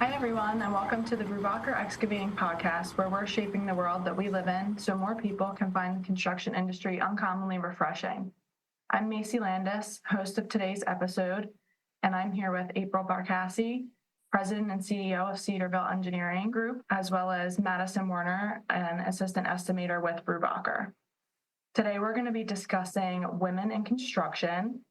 Hi, everyone, and welcome to the Brubacher Excavating Podcast, where we're shaping the world that we live in so more people can find the construction industry uncommonly refreshing. I'm Macy Landis, host of today's episode, and I'm here with April Barkasi, President and CEO of Cedarville Engineering Group, as well as Madison Werner, an Assistant Estimator with Brubacher. Today, we're going to be discussing women in construction.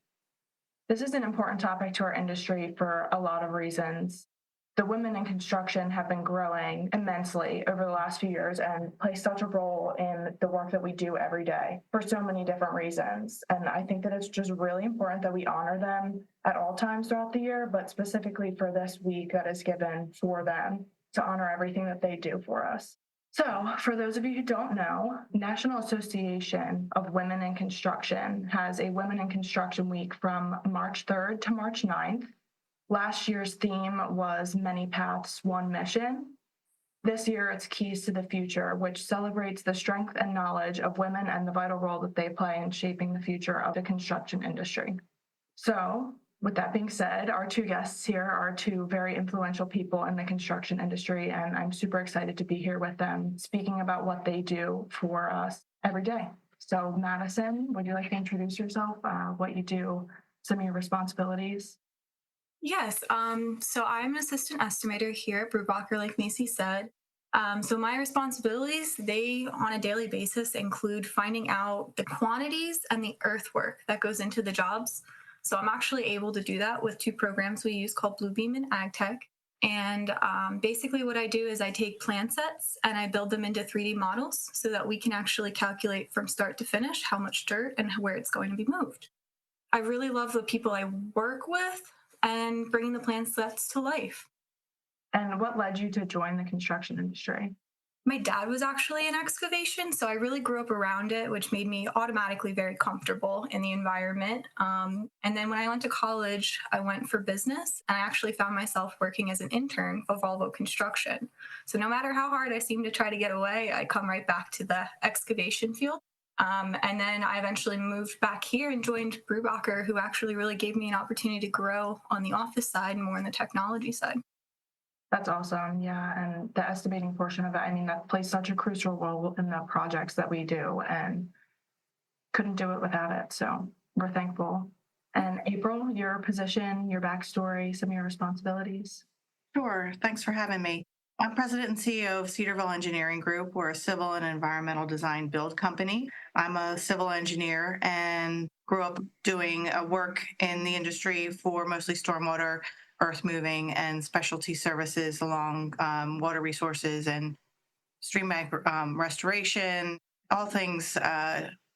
This is an important topic to our industry for a lot of reasons. The women in construction have been growing immensely over the last few years and play such a role in the work that we do every day for so many different reasons. And I think that it's just really important that we honor them at all times throughout the year, but specifically for this week that is given for them to honor everything that they do for us. So for those of you who don't know, National Association of Women in Construction has a Women in Construction Week from March 3rd to March 9th. Last year's theme was Many Paths, One Mission. This year, it's Keys to the Future, which celebrates the strength and knowledge of women and the vital role that they play in shaping the future of the construction industry. So, with that being said, our two guests here are two very influential people in the construction industry, and I'm super excited to be here with them, speaking about what they do for us every day. So, Madison, would you like to introduce yourself, what you do, some of your responsibilities? Yes. So I'm an assistant estimator here at Brubacher, like Macy said. So my responsibilities, they on a daily basis include finding out the quantities and the earthwork that goes into the jobs. So I'm actually able to do that with two programs we use called Bluebeam and AgTech. And basically what I do is I take plan sets and I build them into 3D models so that we can actually calculate from start to finish how much dirt and where it's going to be moved. I really love the people I work with and bringing the plan sets to life. And what led you to join the construction industry? My dad was actually in excavation, so I really grew up around it, which made me automatically very comfortable in the environment. And then when I went to college, I went for business, and I actually found myself working as an intern for Volvo Construction. So no matter how hard I seemed to try to get away, I come right back to the excavation field. And then I eventually moved back here and joined Brubacher, who actually really gave me an opportunity to grow on the office side and more on the technology side. That's awesome. Yeah. And the estimating portion of it, I mean, that plays such a crucial role in the projects that we do and couldn't do it without it. So we're thankful. And April, your position, your backstory, some of your responsibilities. Sure. Thanks for having me. I'm President and CEO of Cedarville Engineering Group. We're a civil and environmental design build company. I'm a civil engineer and grew up doing work in the industry for mostly stormwater, earth moving, and specialty services along water resources and stream bank restoration, all things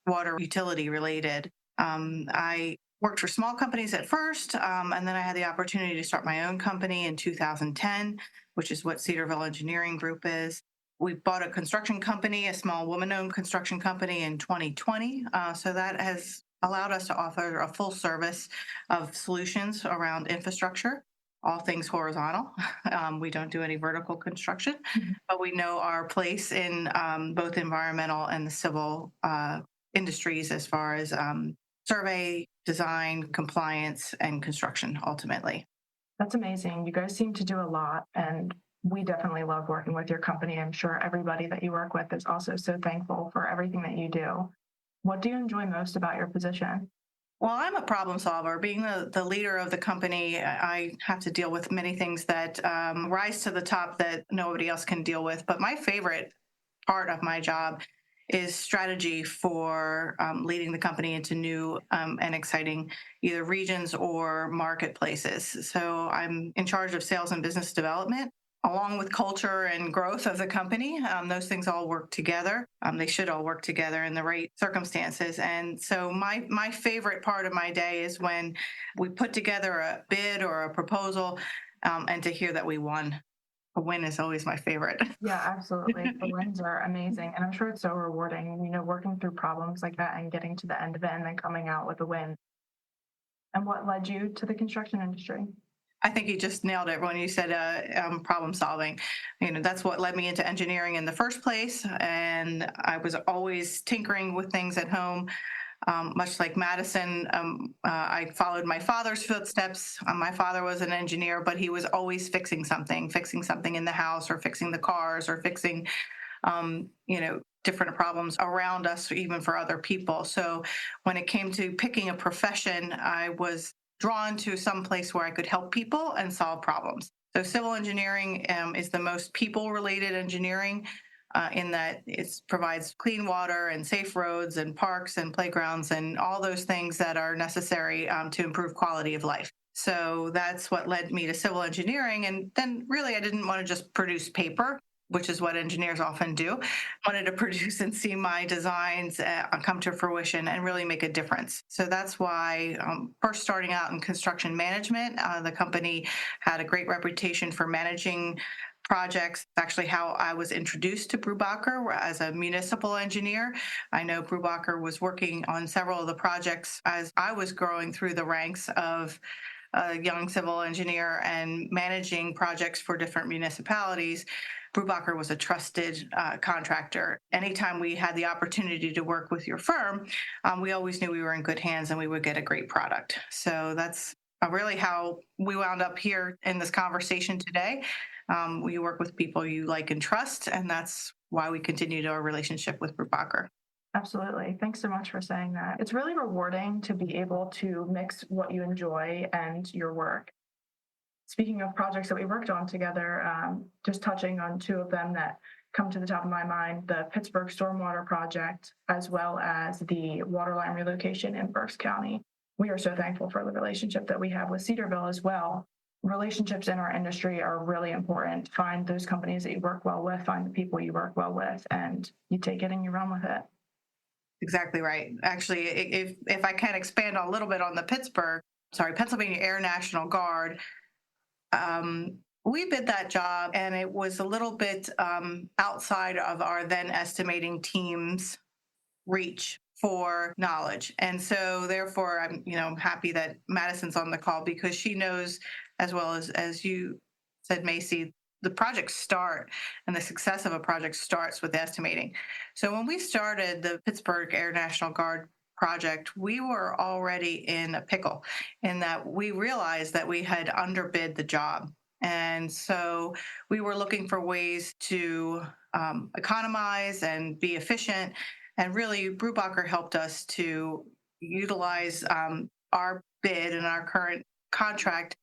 water utility related. I worked for small companies at first, and then I had the opportunity to start my own company in 2010, which is what Cedarville Engineering Group is. We bought a construction company, a small woman-owned construction company in 2020. So that has allowed us to offer a full service of solutions around infrastructure, all things horizontal. We don't do any vertical construction, but we know our place in both environmental and the civil industries as far as survey, design, compliance, and construction, ultimately. That's amazing. You guys seem to do a lot, and we definitely love working with your company. I'm sure everybody that you work with is also so thankful for everything that you do. What do you enjoy most about your position? Well, I'm a problem solver. Being the leader of the company, I have to deal with many things that rise to the top that nobody else can deal with. But my favorite part of my job is strategy for leading the company into new and exciting either regions or marketplaces. So I'm in charge of sales and business development, along with culture and growth of the company. Those things all work together. They should all work together in the right circumstances. And so my favorite part of my day is when we put together a bid or a proposal and to hear that we won. A win is always my favorite. Yeah, absolutely. The wins are amazing. And I'm sure it's so rewarding, working through problems like that and getting to the end of it and then coming out with a win. And what led you to the construction industry? I think you just nailed it when you said problem solving. That's what led me into engineering in the first place. And I was always tinkering with things at home. Much like Madison, I followed my father's footsteps. My father was an engineer, but he was always fixing something in the house, or fixing the cars, or fixing, different problems around us, even for other people. So when it came to picking a profession, I was drawn to some place where I could help people and solve problems. So civil engineering is the most people-related engineering, in that it provides clean water and safe roads and parks and playgrounds and all those things that are necessary to improve quality of life. So that's what led me to civil engineering. And then really, I didn't want to just produce paper, which is what engineers often do. I wanted to produce and see my designs come to fruition and really make a difference. So that's why, first starting out in construction management, the company had a great reputation for managing projects. Actually, how I was introduced to Brubacher as a municipal engineer. I know Brubacher was working on several of the projects as I was growing through the ranks of a young civil engineer and managing projects for different municipalities. Brubacher was a trusted contractor. Anytime we had the opportunity to work with your firm, we always knew we were in good hands and we would get a great product. So that's really how we wound up here in this conversation today. We work with people you like and trust, and that's why we continued our relationship with Brubacher. Absolutely. Thanks so much for saying that. It's really rewarding to be able to mix what you enjoy and your work. Speaking of projects that we worked on together, just touching on two of them that come to the top of my mind, the Pittsburgh Stormwater Project, as well as the waterline relocation in Berks County. We are so thankful for the relationship that we have with Cedarville as well. Relationships in our industry are really important. Find those companies that you work well with, find the people you work well with, and you take it and you run with it. Exactly right. Actually, if I can expand a little bit on the Pennsylvania Air National Guard, we bid that job, and it was a little bit outside of our then estimating team's reach for knowledge. And so therefore, I'm happy that Madison's on the call, because she knows, as well as you said, Macy, the projects start and the success of a project starts with estimating. So when we started the Pittsburgh Air National Guard project, we were already in a pickle, in that we realized that we had underbid the job. And so we were looking for ways to economize and be efficient. And really, Brubacher helped us to utilize our bid and our current contract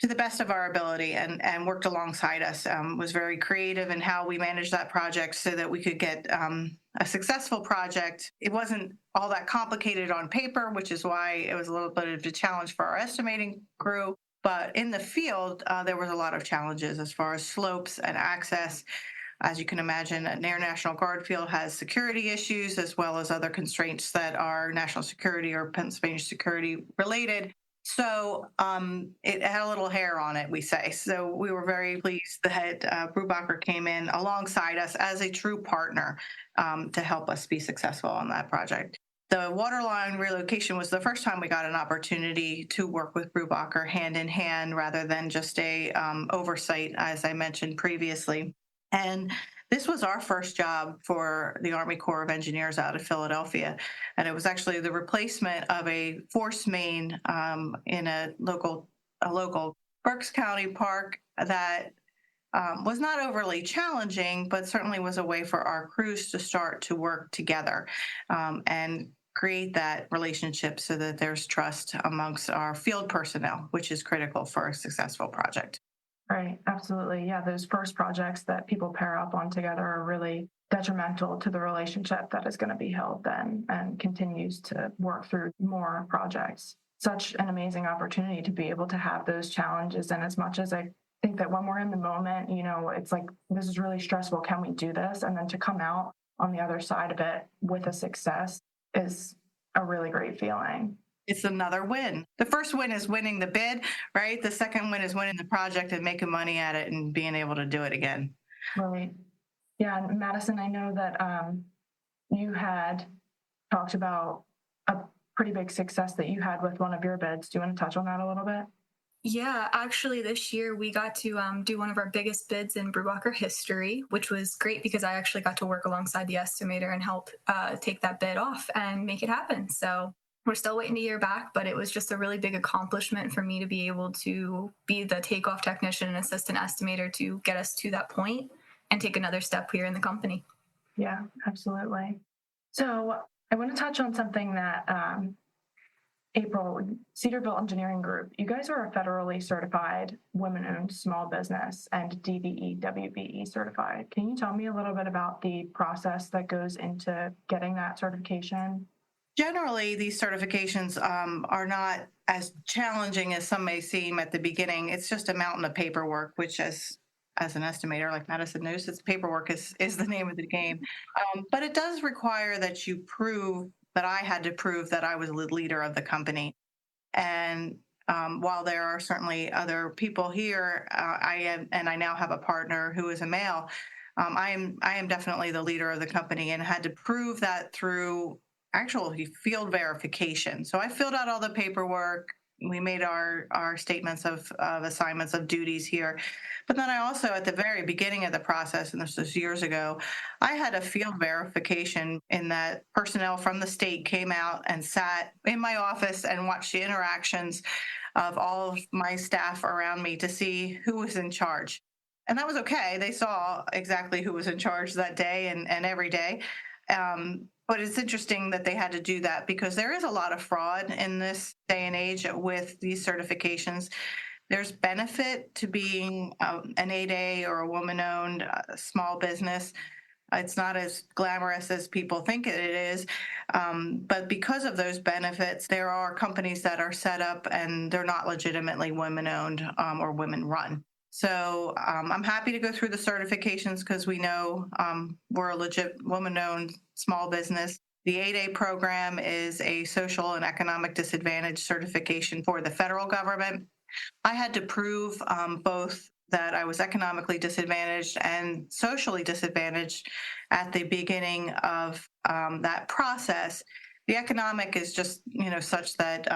to the best of our ability, and worked alongside us, was very creative in how we managed that project so that we could get a successful project. It wasn't all that complicated on paper, which is why it was a little bit of a challenge for our estimating crew. But in the field, there was a lot of challenges as far as slopes and access. As you can imagine, an Air National Guard field has security issues, as well as other constraints that are national security or Pennsylvania security related. So it had a little hair on it, we say. So we were very pleased that Brubacher came in alongside us as a true partner to help us be successful on that project. The waterline relocation was the first time we got an opportunity to work with Brubacher hand in hand, rather than just a oversight, as I mentioned previously. And this was our first job for the Army Corps of Engineers out of Philadelphia. And it was actually the replacement of a force main in a local Berks County park that was not overly challenging, but certainly was a way for our crews to start to work together and create that relationship so that there's trust amongst our field personnel, which is critical for a successful project. Right, absolutely. Yeah, those first projects that people pair up on together are really detrimental to the relationship that is going to be held then and continues to work through more projects. Such an amazing opportunity to be able to have those challenges. And as much as I think that when we're in the moment, it's like, this is really stressful. Can we do this? And then to come out on the other side of it with a success is a really great feeling. It's another win. The first win is winning the bid, right? The second win is winning the project and making money at it and being able to do it again. Right. Yeah, and Madison, I know that you had talked about a pretty big success that you had with one of your bids. Do you want to touch on that a little bit? Yeah, actually, this year we got to do one of our biggest bids in Brubacher history, which was great because I actually got to work alongside the estimator and help take that bid off and make it happen. So we're still waiting to hear back, but it was just a really big accomplishment for me to be able to be the takeoff technician and assistant estimator to get us to that point and take another step here in the company. Yeah, absolutely. So I want to touch on something that April, Cedarville Engineering Group, you guys are a federally certified women-owned small business and DBE, WBE certified. Can you tell me a little bit about the process that goes into getting that certification? Generally, these certifications are not as challenging as some may seem at the beginning. It's just a mountain of paperwork, which as an estimator, like Madison knows, it's paperwork is the name of the game. But it does require that you prove that I had to prove that I was the leader of the company. And while there are certainly other people here, I now have a partner who is a male. I am definitely the leader of the company and had to prove that through actual field verification. So I filled out all the paperwork. We made our statements of assignments of duties here. But then I also, at the very beginning of the process, and this was years ago, I had a field verification in that personnel from the state came out and sat in my office and watched the interactions of all of my staff around me to see who was in charge. And that was okay. They saw exactly who was in charge that day and every day. But it's interesting that they had to do that because there is a lot of fraud in this day and age with these certifications. There's benefit to being an 8A or a woman-owned small business. It's not as glamorous as people think it is. But because of those benefits, there are companies that are set up and they're not legitimately women-owned or women-run. So I'm happy to go through the certifications because we know we're a legit woman-owned small business. The 8A program is a social and economic disadvantage certification for the federal government. I had to prove both that I was economically disadvantaged and socially disadvantaged at the beginning of that process. The economic is just, such that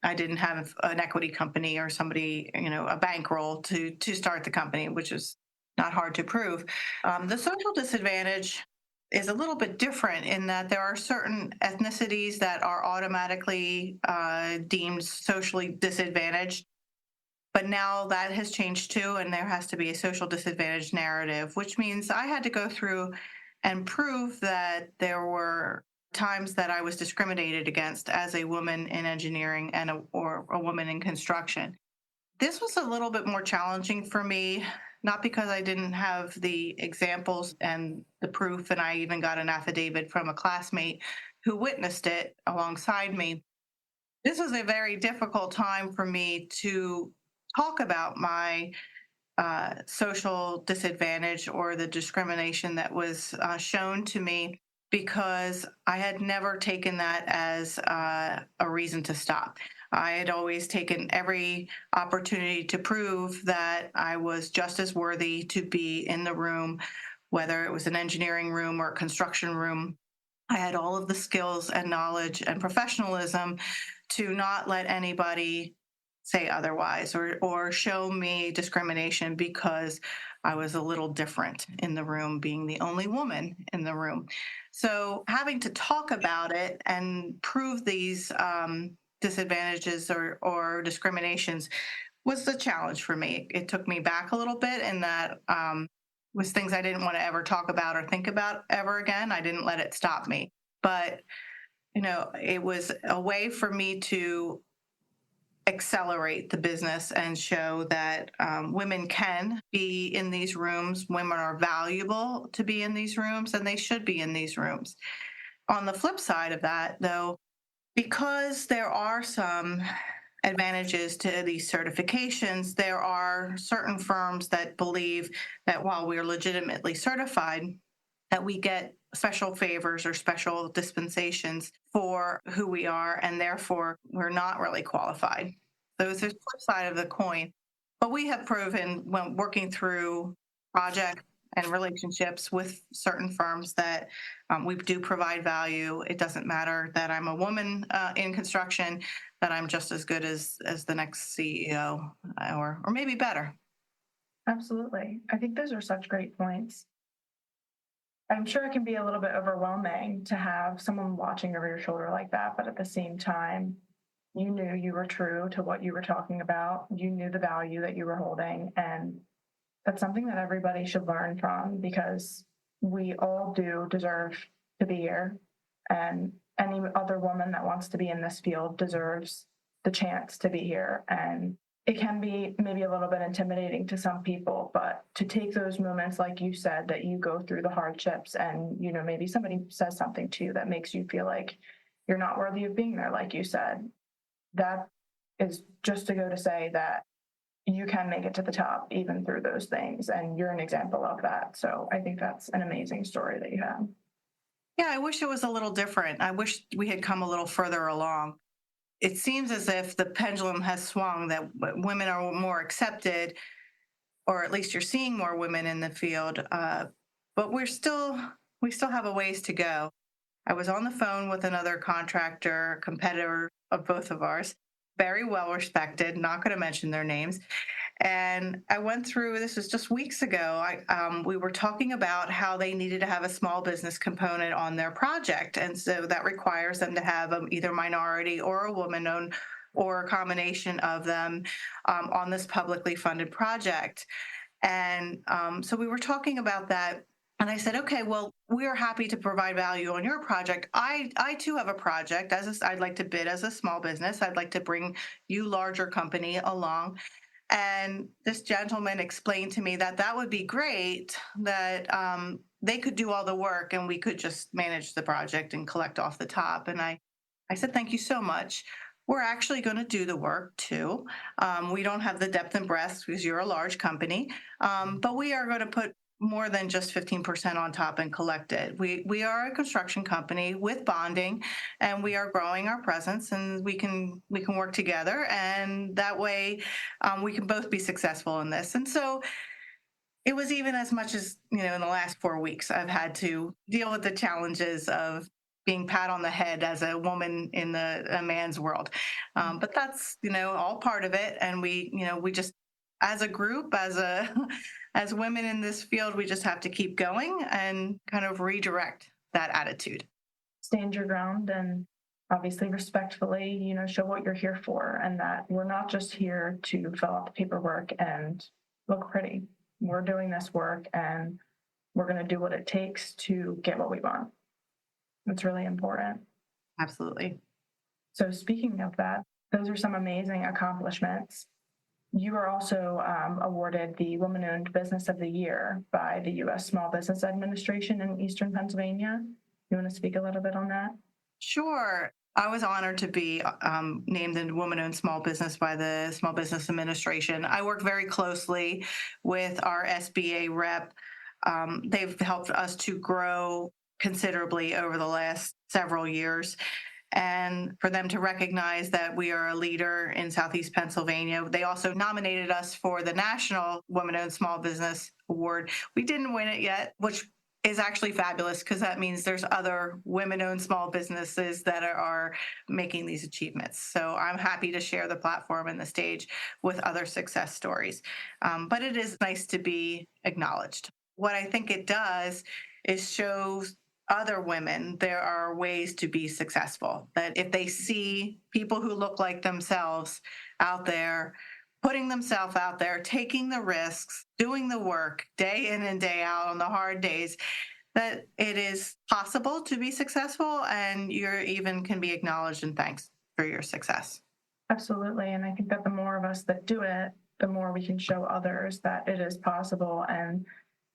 I didn't have an equity company or somebody, a bankroll to start the company, which is not hard to prove. The social disadvantage is a little bit different in that there are certain ethnicities that are automatically deemed socially disadvantaged. But now that has changed too, and there has to be a social disadvantage narrative, which means I had to go through and prove that there were times that I was discriminated against as a woman in engineering or a woman in construction. This was a little bit more challenging for me, not because I didn't have the examples and the proof, and I even got an affidavit from a classmate who witnessed it alongside me. This was a very difficult time for me to talk about my social disadvantage or the discrimination that was shown to me because I had never taken that as a reason to stop. I had always taken every opportunity to prove that I was just as worthy to be in the room, whether it was an engineering room or a construction room. I had all of the skills and knowledge and professionalism to not let anybody say otherwise or show me discrimination because I was a little different in the room, being the only woman in the room. So having to talk about it and prove these disadvantages or discriminations was the challenge for me. It took me back a little bit in that was things I didn't want to ever talk about or think about ever again. I didn't let it stop me. But, it was a way for me to accelerate the business and show that women can be in these rooms. Women are valuable to be in these rooms, and they should be in these rooms. On the flip side of that, though, because there are some advantages to these certifications, there are certain firms that believe that while we're legitimately certified, that we get special favors or special dispensations for who we are, and therefore we're not really qualified. So it's the flip side of the coin. But we have proven when working through project and relationships with certain firms that we do provide value. It doesn't matter that I'm a woman in construction, that I'm just as good as the next CEO or maybe better. Absolutely. I think those are such great points. I'm sure it can be a little bit overwhelming to have someone watching over your shoulder like that, but at the same time, you knew you were true to what you were talking about. You knew the value that you were holding. And that's something that everybody should learn from, because we all do deserve to be here. And any other woman that wants to be in this field deserves the chance to be here. And it can be maybe a little bit intimidating to some people, but to take those moments, like you said, that you go through the hardships and, maybe somebody says something to you that makes you feel like you're not worthy of being there, like you said, that is just to go to say that you can make it to the top even through those things. And you're an example of that. So I think that's an amazing story that you have. Yeah, I wish it was a little different. I wish we had come a little further along. It seems as if the pendulum has swung, that women are more accepted, or at least you're seeing more women in the field. But we still have a ways to go. I was on the phone with another contractor, competitor of both of ours, very well respected, not going to mention their names. And I went through, this was just weeks ago, we were talking about how they needed to have a small business component on their project. And so that requires them to have either minority or a woman-owned or a combination of them on this publicly funded project. And so we were talking about that. And I said, okay, well, we are happy to provide value on your project. I too have a project. I'd like to bid as a small business. I'd like to bring you larger company along. And this gentleman explained to me that that would be great, that they could do all the work and we could just manage the project and collect off the top. And I said, thank you so much. We're actually going to do the work too. We don't have the depth and breadth because you're a large company, but we are going to put more than just 15% on top and collect it. We are a construction company with bonding, and we are growing our presence, and we can work together, and that way we can both be successful in this. And so it was even as much as, in the last 4 weeks, I've had to deal with the challenges of being pat on the head as a woman in a man's world. But that's, all part of it. And we just, as a group, as women in this field, we just have to keep going and kind of redirect that attitude. Stand your ground and obviously respectfully, show what you're here for, and that we're not just here to fill out the paperwork and look pretty. We're doing this work and we're going to do what it takes to get what we want. It's really important. Absolutely. So speaking of that, those are some amazing accomplishments. You are also awarded the Woman-Owned Business of the Year by the U.S. Small Business Administration in Eastern Pennsylvania. You want to speak a little bit on that? Sure. I was honored to be named a Woman-Owned Small Business by the Small Business Administration. I work very closely with our SBA rep. They've helped us to grow considerably over the last several years. And for them to recognize that we are a leader in Southeast Pennsylvania. They also nominated us for the National Women-Owned Small Business Award. We didn't win it yet, which is actually fabulous, because that means there's other women-owned small businesses that are making these achievements. So I'm happy to share the platform and the stage with other success stories. But it is nice to be acknowledged. What I think it does is shows other women there are ways to be successful, that if they see people who look like themselves out there, putting themselves out there, taking the risks, doing the work day in and day out on the hard days, that it is possible to be successful, and you even can be acknowledged and thanked for your success. Absolutely. And I think that the more of us that do it, the more we can show others that it is possible, and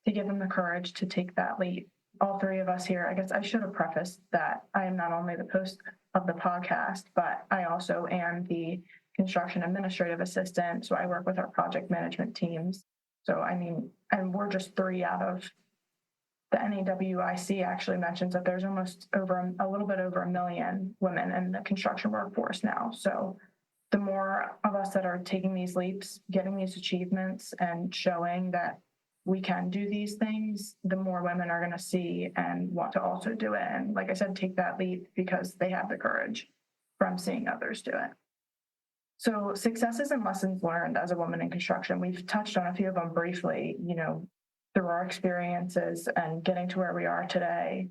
to give them the courage to take that leap. All three of us here, I guess I should have prefaced that I am not only the host of the podcast, but I also am the construction administrative assistant. So I work with our project management teams. So, and we're just 3 out of the NAWIC actually mentions that there's almost a little bit over 1 million women in the construction workforce now. So the more of us that are taking these leaps, getting these achievements, and showing that we can do these things, the more women are going to see and want to also do it. And like I said, take that leap because they have the courage from seeing others do it. So successes and lessons learned as a woman in construction, we've touched on a few of them briefly, through our experiences and getting to where we are today,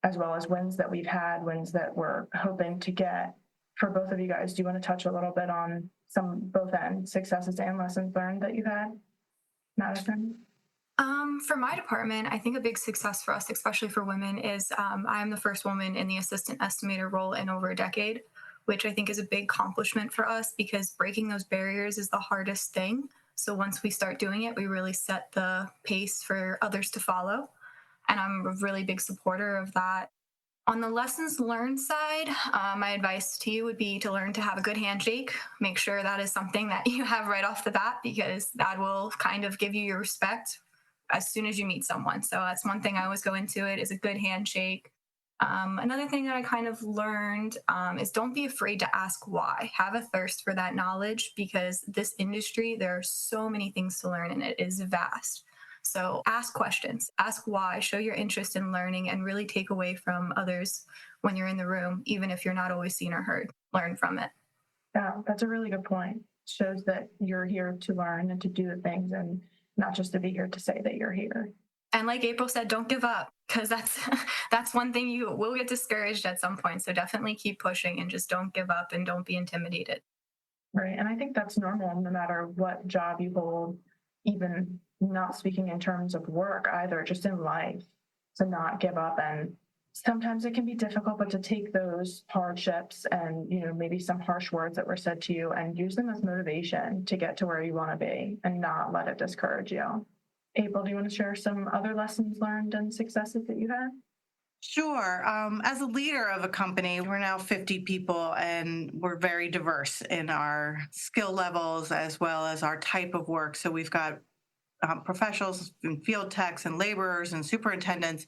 as well as wins that we've had, wins that we're hoping to get. For both of you guys, do you want to touch a little bit on both ends, successes and lessons learned that you've had? Madison? For my department, I think a big success for us, especially for women, is I'm the first woman in the assistant estimator role in over a decade, which I think is a big accomplishment for us because breaking those barriers is the hardest thing. So once we start doing it, we really set the pace for others to follow. And I'm a really big supporter of that. On the lessons learned side, my advice to you would be to learn to have a good handshake. Make sure that is something that you have right off the bat because that will kind of give you your respect as soon as you meet someone. So that's one thing I always go into it is a good handshake. Another thing that I kind of learned is don't be afraid to ask why. Have a thirst for that knowledge because this industry, there are so many things to learn and it is vast. So ask questions, ask why, show your interest in learning and really take away from others when you're in the room, even if you're not always seen or heard, learn from it. Yeah, that's a really good point. Shows that you're here to learn and to do the things and not just to be here to say that you're here. And like April said, don't give up because that's one thing you will get discouraged at some point. So definitely keep pushing and just don't give up and don't be intimidated. Right. And I think that's normal no matter what job you hold, even not speaking in terms of work either, just in life, to not give up. And sometimes it can be difficult, but to take those hardships and, maybe some harsh words that were said to you and use them as motivation to get to where you want to be and not let it discourage you. April, do you want to share some other lessons learned and successes that you had? Sure. As a leader of a company, we're now 50 people and we're very diverse in our skill levels as well as our type of work. So we've got professionals and field techs and laborers and superintendents.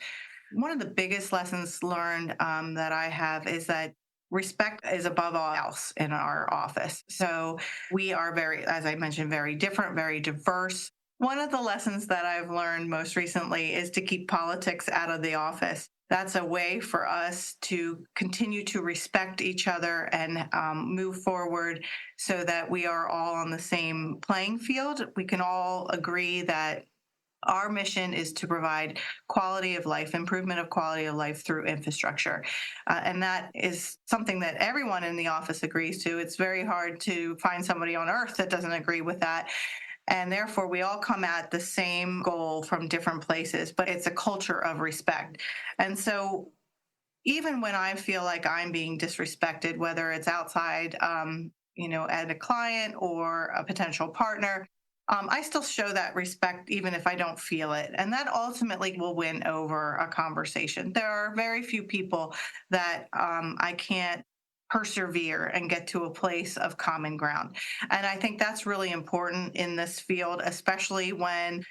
One of the biggest lessons learned that I have is that respect is above all else in our office. So we are as I mentioned, very different, very diverse. One of the lessons that I've learned most recently is to keep politics out of the office. That's a way for us to continue to respect each other and move forward so that we are all on the same playing field. We can all agree that our mission is to provide quality of life, improvement of quality of life through infrastructure. And that is something that everyone in the office agrees to. It's very hard to find somebody on earth that doesn't agree with that. And therefore, we all come at the same goal from different places, but it's a culture of respect. And so even when I feel like I'm being disrespected, whether it's outside, at a client or a potential partner, I still show that respect even if I don't feel it. And that ultimately will win over a conversation. There are very few people that I can't persevere and get to a place of common ground. And I think that's really important in this field, especially when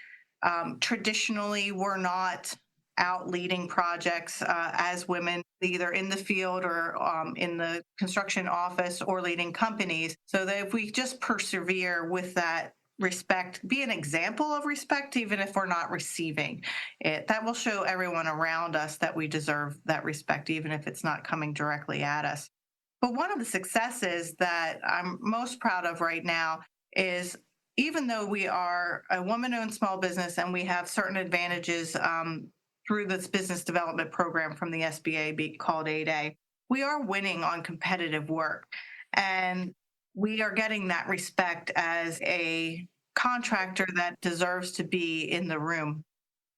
traditionally we're not out leading projects as women, either in the field or in the construction office or leading companies. So that if we just persevere with that respect, be an example of respect, even if we're not receiving it, that will show everyone around us that we deserve that respect, even if it's not coming directly at us. But one of the successes that I'm most proud of right now is even though we are a woman-owned small business and we have certain advantages through this business development program from the SBA called 8A, we are winning on competitive work. And we are getting that respect as a contractor that deserves to be in the room.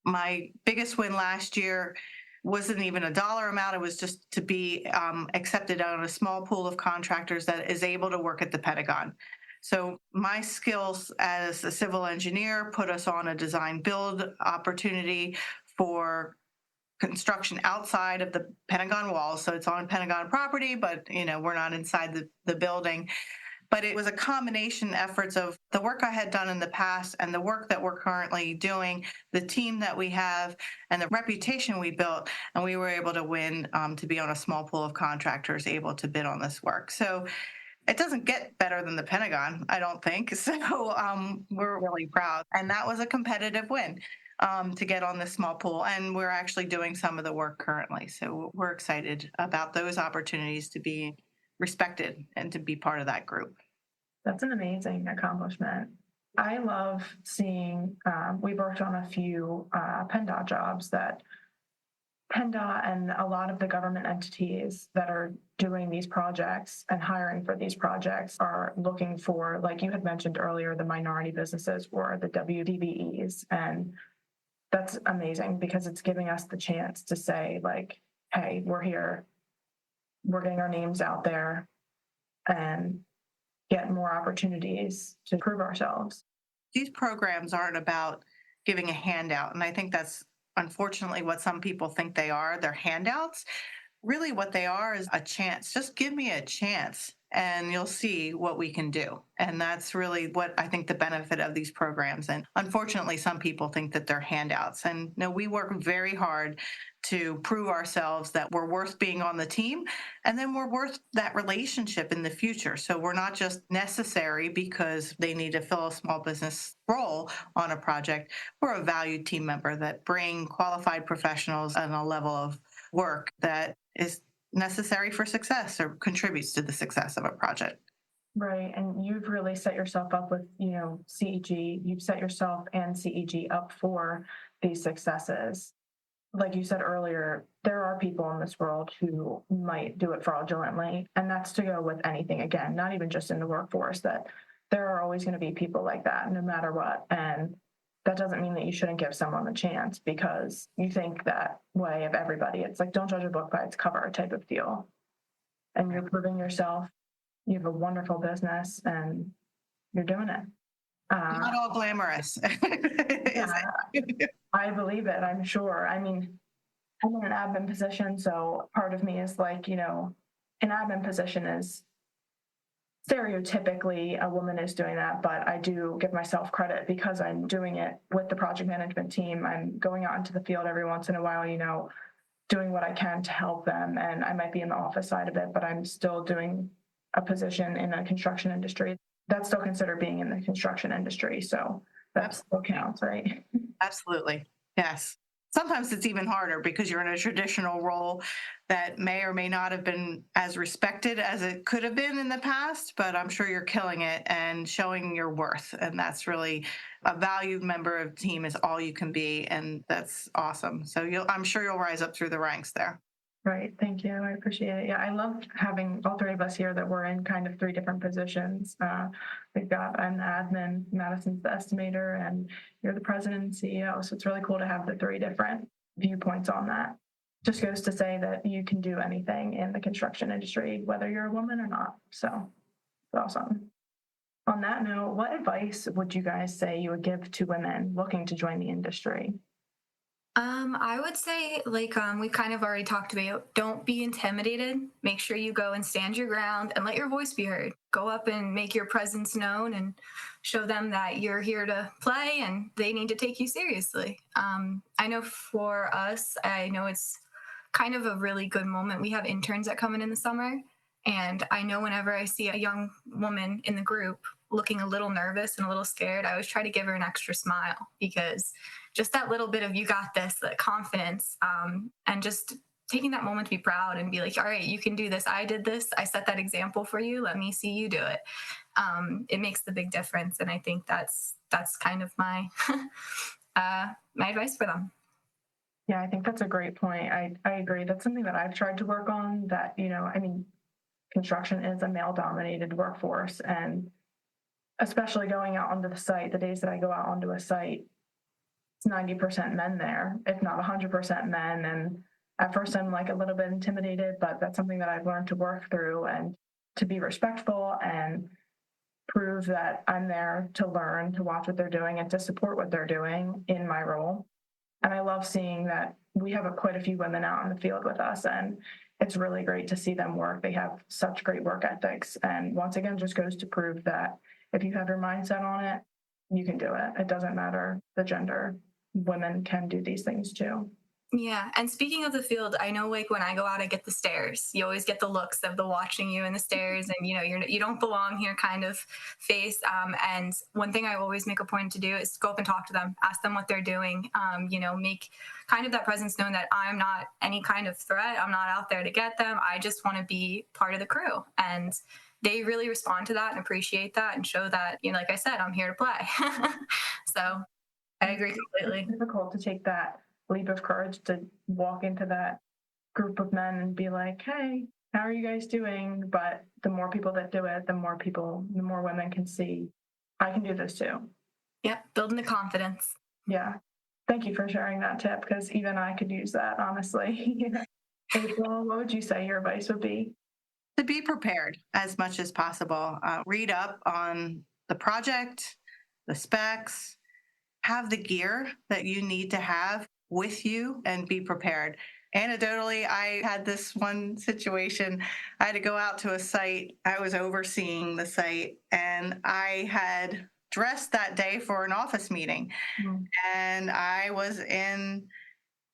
My biggest win last year wasn't even a dollar amount. It was just to be accepted on a small pool of contractors that is able to work at the Pentagon. So my skills as a civil engineer put us on a design build opportunity for construction outside of the Pentagon walls. So it's on Pentagon property, but we're not inside the building. But it was a combination efforts of the work I had done in the past and the work that we're currently doing, the team that we have, and the reputation we built. And we were able to win to be on a small pool of contractors able to bid on this work. So it doesn't get better than the Pentagon, I don't think. So we're really proud. And that was a competitive win. to get on this small pool. And we're actually doing some of the work currently. So we're excited about those opportunities to be respected and to be part of that group. That's an amazing accomplishment. I love seeing, we've worked on a few PennDOT jobs that PennDOT and a lot of the government entities that are doing these projects and hiring for these projects are looking for, like you had mentioned earlier, the minority businesses or the WDBEs. And that's amazing because it's giving us the chance to say, like, hey, we're here, we're getting our names out there and get more opportunities to prove ourselves. These programs aren't about giving a handout. And I think that's unfortunately what some people think they are. They're handouts. Really what they are is a chance. Just give me a chance and you'll see what we can do. And that's really what I think the benefit of these programs. And unfortunately, some people think that they're handouts. And no, we work very hard to prove ourselves that we're worth being on the team, and then we're worth that relationship in the future. So we're not just necessary because they need to fill a small business role on a project. We're a valued team member that bring qualified professionals and a level of work that is necessary for success or contributes to the success of a project. Right. And you've really set yourself up with, CEG. You've set yourself and CEG up for these successes. Like you said earlier, there are people in this world who might do it fraudulently. And that's to go with anything, again, not even just in the workforce, that there are always going to be people like that no matter what. And that doesn't mean that you shouldn't give someone a chance because you think that way of everybody. It's like, don't judge a book by its cover type of deal. And you're proving yourself. You have a wonderful business and you're doing it. Not all glamorous. I believe it, I'm sure. I mean, I'm in an admin position, so part of me is like, an admin position is stereotypically a woman is doing that, but I do give myself credit because I'm doing it with the project management team. I'm going out into the field every once in a while, doing what I can to help them. And I might be in the office side of it, but I'm still doing a position in a construction industry. That's still considered being in the construction industry. So that still counts, right? Absolutely. Yes. Sometimes it's even harder because you're in a traditional role that may or may not have been as respected as it could have been in the past, but I'm sure you're killing it and showing your worth. And that's really a valued member of the team is all you can be. And that's awesome. So I'm sure you'll rise up through the ranks there. Right. Thank you. I appreciate it. Yeah, I love having all three of us here that we're in kind of three different positions. We've got an admin, Madison's the estimator, and you're the president and CEO. So it's really cool to have the three different viewpoints on that. Just goes to say that you can do anything in the construction industry, whether you're a woman or not. So it's awesome. On that note, what advice would you guys say you would give to women looking to join the industry? I would say, we kind of already talked about, don't be intimidated. Make sure you go and stand your ground and let your voice be heard. Go up and make your presence known and show them that you're here to play and they need to take you seriously. I know for us, I know it's kind of a really good moment. We have interns that come in the summer. And I know whenever I see a young woman in the group looking a little nervous and a little scared, I always try to give her an extra smile because just that little bit of you got this, that confidence, and just taking that moment to be proud and be like, all right, you can do this. I did this. I set that example for you. Let me see you do it. It makes the big difference. And I think that's kind of my my advice for them. Yeah, I think that's a great point. I agree. That's something that I've tried to work on that, construction is a male-dominated workforce. And especially going out onto the site, the days that I go out onto a site, it's 90% men there, if not 100% men. And at first I'm like a little bit intimidated, but that's something that I've learned to work through and to be respectful and prove that I'm there to learn, to watch what they're doing and to support what they're doing in my role. And I love seeing that we have quite a few women out in the field with us, and it's really great to see them work. They have such great work ethics. And once again, just goes to prove that if you have your mindset on it, you can do it. It doesn't matter the gender. Women can do these things too. Yeah. And speaking of the field, I know like when I go out, I get the stares. You always get the looks of the watching you in the stares and, you don't belong here kind of face. And one thing I always make a point to do is go up and talk to them, ask them what they're doing, make kind of that presence known that I'm not any kind of threat. I'm not out there to get them. I just want to be part of the crew. And they really respond to that and appreciate that and show that, like I said, I'm here to play. So I agree completely. It's difficult to take that leap of courage to walk into that group of men and be like, hey, how are you guys doing? But the more people that do it, the more women can see, I can do this too. Yep, building the confidence. Yeah. Thank you for sharing that tip, because even I could use that, honestly. April, what would you say your advice would be? To be prepared as much as possible. Read up on the project, the specs, have the gear that you need to have with you, and be prepared. Anecdotally, I had this one situation. I had to go out to a site. I was overseeing the site, and I had dressed that day for an office meeting. And I was in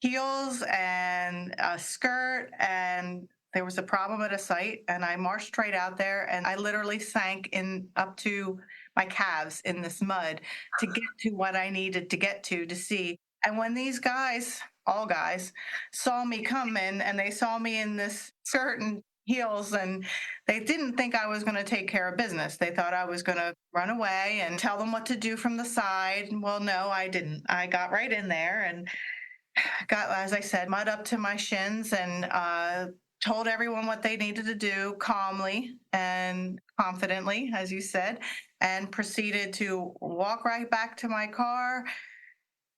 heels and a skirt, and there was a problem at a site, and I marched right out there, and I literally sank in up to my calves in this mud to get to what I needed to get to see. And when these guys, all guys, saw me coming, and they saw me in this skirt and heels, and they didn't think I was going to take care of business. They thought I was going to run away and tell them what to do from the side. Well, no, I didn't. I got right in there and got, as I said, mud up to my shins, and told everyone what they needed to do calmly and confidently, as you said, and proceeded to walk right back to my car,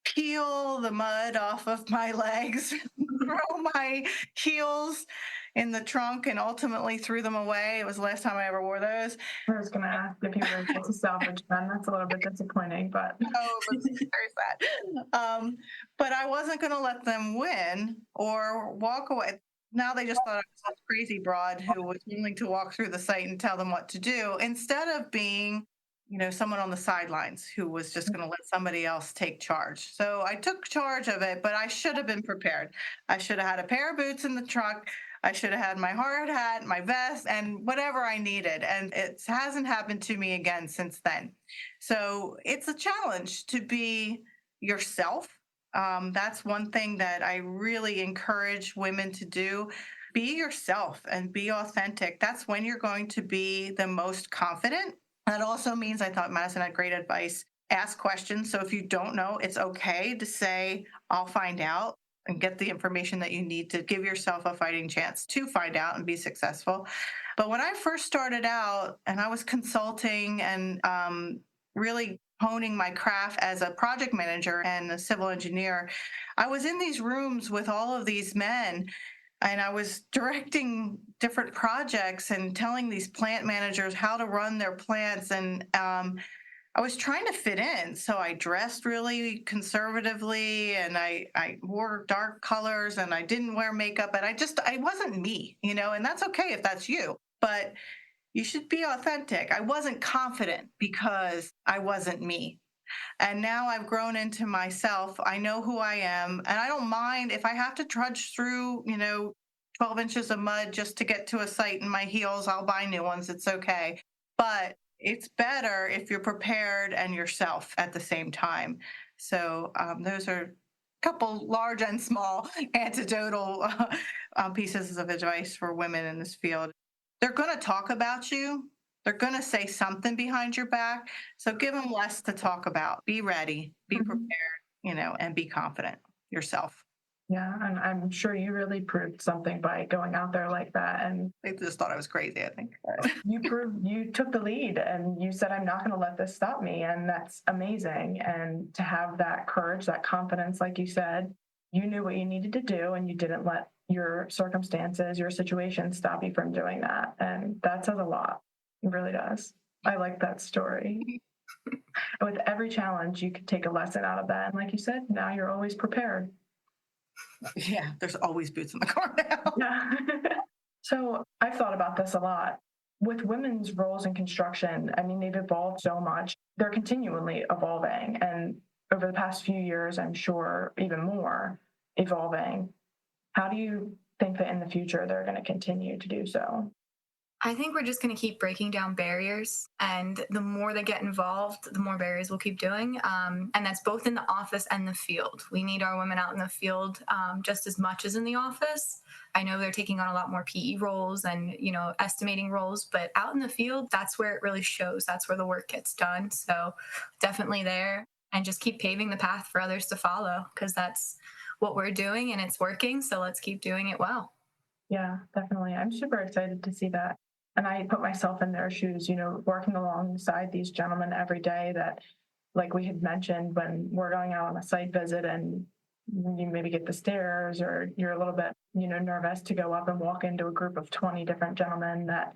peel the mud off of my legs, throw my heels in the trunk, and ultimately threw them away. It was the last time I ever wore those. I was going to ask if you were able to salvage them. That's a little bit disappointing, but. Oh, that's very sad. But I wasn't going to let them win or walk away. Now they just thought I was a crazy broad who was willing to walk through the site and tell them what to do, instead of being, someone on the sidelines who was just going to let somebody else take charge. So I took charge of it, but I should have been prepared. I should have had a pair of boots in the truck. I should have had my hard hat, my vest, and whatever I needed. And it hasn't happened to me again since then. So it's a challenge to be yourself. That's one thing that I really encourage women to do. Be yourself and be authentic. That's when you're going to be the most confident. That also means, I thought Madison had great advice, ask questions. So if you don't know, it's okay to say, I'll find out, and get the information that you need to give yourself a fighting chance to find out and be successful. But when I first started out and I was consulting and really honing my craft as a project manager and a civil engineer, I was in these rooms with all of these men, and I was directing different projects and telling these plant managers how to run their plants. And I was trying to fit in. So I dressed really conservatively, and I wore dark colors, and I didn't wear makeup, and I wasn't me, and that's okay if that's you, but you should be authentic. I wasn't confident because I wasn't me. And now I've grown into myself. I know who I am, and I don't mind if I have to trudge through, 12 inches of mud just to get to a site in my heels. I'll buy new ones. It's okay. But it's better if you're prepared and yourself at the same time. So those are a couple large and small anecdotal pieces of advice for women in this field. They're going to talk about you. They're going to say something behind your back. So give them less to talk about. Be ready, be prepared, and be confident yourself. Yeah, and I'm sure you really proved something by going out there like that. And they just thought I was crazy, I think. You took the lead, and you said, I'm not going to let this stop me. And that's amazing. And to have that courage, that confidence, like you said, you knew what you needed to do, and you didn't let your circumstances, your situation stop you from doing that. And that says a lot. It really does. I like that story. With every challenge, you could take a lesson out of that. And like you said, now you're always prepared. Yeah, there's always boots in the car now. Yeah. So I've thought about this a lot. With women's roles in construction, I mean, they've evolved so much. They're continually evolving. And over the past few years, I'm sure even more. evolving. How do you think that in the future they're going to continue to do so? I think we're just going to keep breaking down barriers. And the more they get involved, the more barriers we'll keep doing. And that's both in the office and the field. We need our women out in the field just as much as in the office. I know they're taking on a lot more PE roles and, estimating roles, but out in the field, that's where it really shows. That's where the work gets done. So definitely there, and just keep paving the path for others to follow, because that's what we're doing and it's working. So let's keep doing it well. Yeah, definitely. I'm super excited to see that. And I put myself in their shoes, working alongside these gentlemen every day that, like we had mentioned, when we're going out on a site visit and you maybe get the stares or you're a little bit, nervous to go up and walk into a group of 20 different gentlemen, that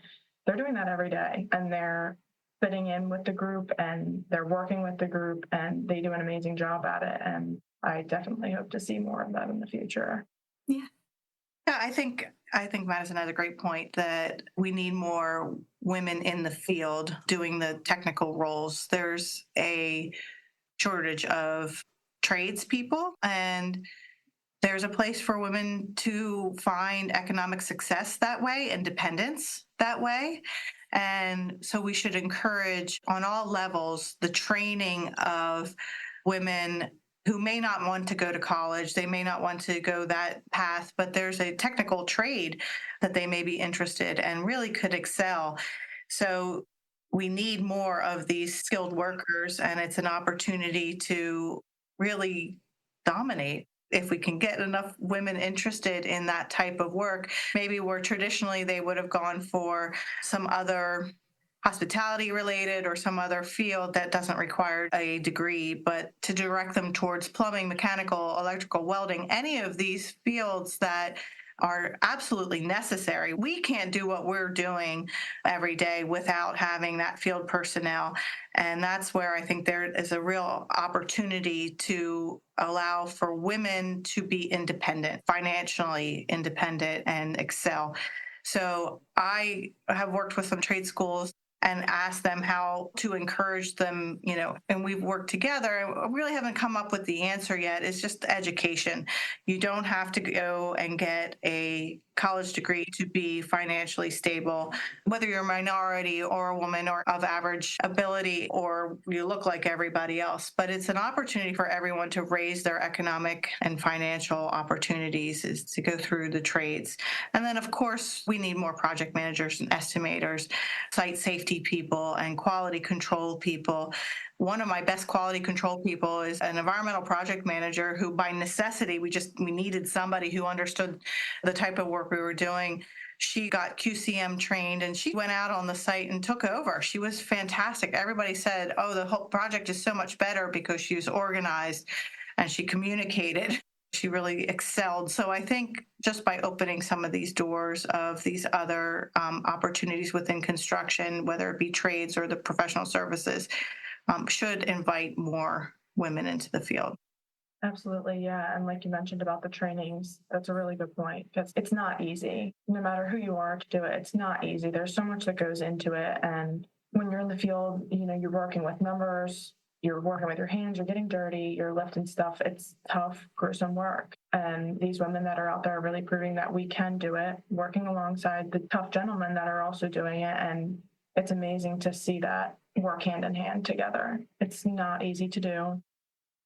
they're doing that every day and they're fitting in with the group and they're working with the group and they do an amazing job at it. And I definitely hope to see more of that in the future. Yeah. Yeah, I think Madison has a great point that we need more women in the field doing the technical roles. There's a shortage of tradespeople, and there's a place for women to find economic success that way, independence that way. And so we should encourage on all levels the training of women who may not want to go to college, they may not want to go that path, but there's a technical trade that they may be interested and really could excel. So we need more of these skilled workers, and it's an opportunity to really dominate. If we can get enough women interested in that type of work, maybe where traditionally they would have gone for some other hospitality related or some other field that doesn't require a degree, but to direct them towards plumbing, mechanical, electrical, welding, any of these fields that are absolutely necessary. We can't do what we're doing every day without having that field personnel. And that's where I think there is a real opportunity to allow for women to be independent, financially independent, and excel. So I have worked with some trade schools and asked them how to encourage them, and we've worked together. I really haven't come up with the answer yet. It's just education. You don't have to go and get a college degree to be financially stable, whether you're a minority or a woman or of average ability or you look like everybody else. But it's an opportunity for everyone to raise their economic and financial opportunities, is to go through the trades. And then, of course, we need more project managers and estimators, site safety people, and quality control people. One of my best quality control people is an environmental project manager who, by necessity, we needed somebody who understood the type of work we were doing. She got QCM trained and she went out on the site and took over. She was fantastic. Everybody said, oh, the whole project is so much better because she was organized and she communicated. She really excelled. So I think just by opening some of these doors of these other opportunities within construction, whether it be trades or the professional services, should invite more women into the field. Absolutely, yeah. And like you mentioned about the trainings, that's a really good point, because it's not easy. No matter who you are to do it, it's not easy. There's so much that goes into it. And when you're in the field, you're working with numbers, you're working with your hands, you're getting dirty, you're lifting stuff. It's tough, gruesome work. And these women that are out there are really proving that we can do it, working alongside the tough gentlemen that are also doing it. And it's amazing to see that work hand in hand together. It's not easy to do.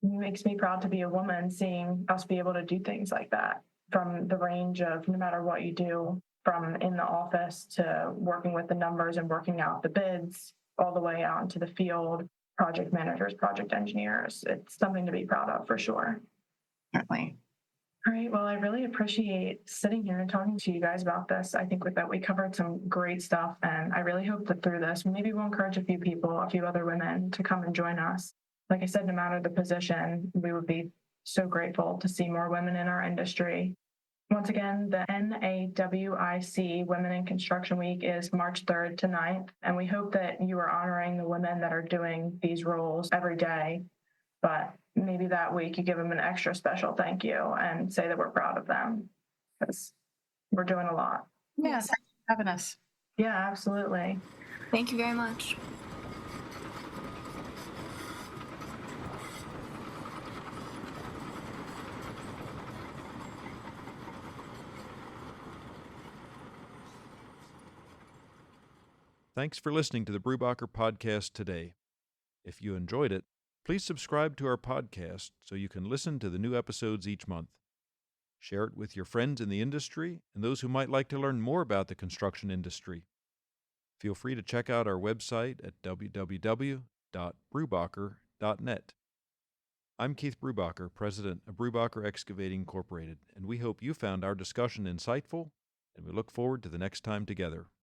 It makes me proud to be a woman, seeing us be able to do things like that, from the range of no matter what you do, from in the office to working with the numbers and working out the bids, all the way out into the field, project managers, project engineers. It's something to be proud of for sure. Certainly. All right. Well, I really appreciate sitting here and talking to you guys about this. I think that we covered some great stuff, and I really hope that through this, maybe we'll encourage a few other women to come and join us. Like I said, no matter the position, we would be so grateful to see more women in our industry. Once again, the NAWIC Women in Construction Week is March 3rd to 9th, and we hope that you are honoring the women that are doing these roles every day. But maybe that week you give them an extra special thank you and say that we're proud of them, because we're doing a lot. Yeah, thanks for having us. Yeah, absolutely. Thank you very much. Thanks for listening to the Brubacher podcast today. If you enjoyed it, please subscribe to our podcast so you can listen to the new episodes each month. Share it with your friends in the industry and those who might like to learn more about the construction industry. Feel free to check out our website at www.brubacher.net. I'm Keith Brubacher, president of Brubacher Excavating Incorporated, and we hope you found our discussion insightful, and we look forward to the next time together.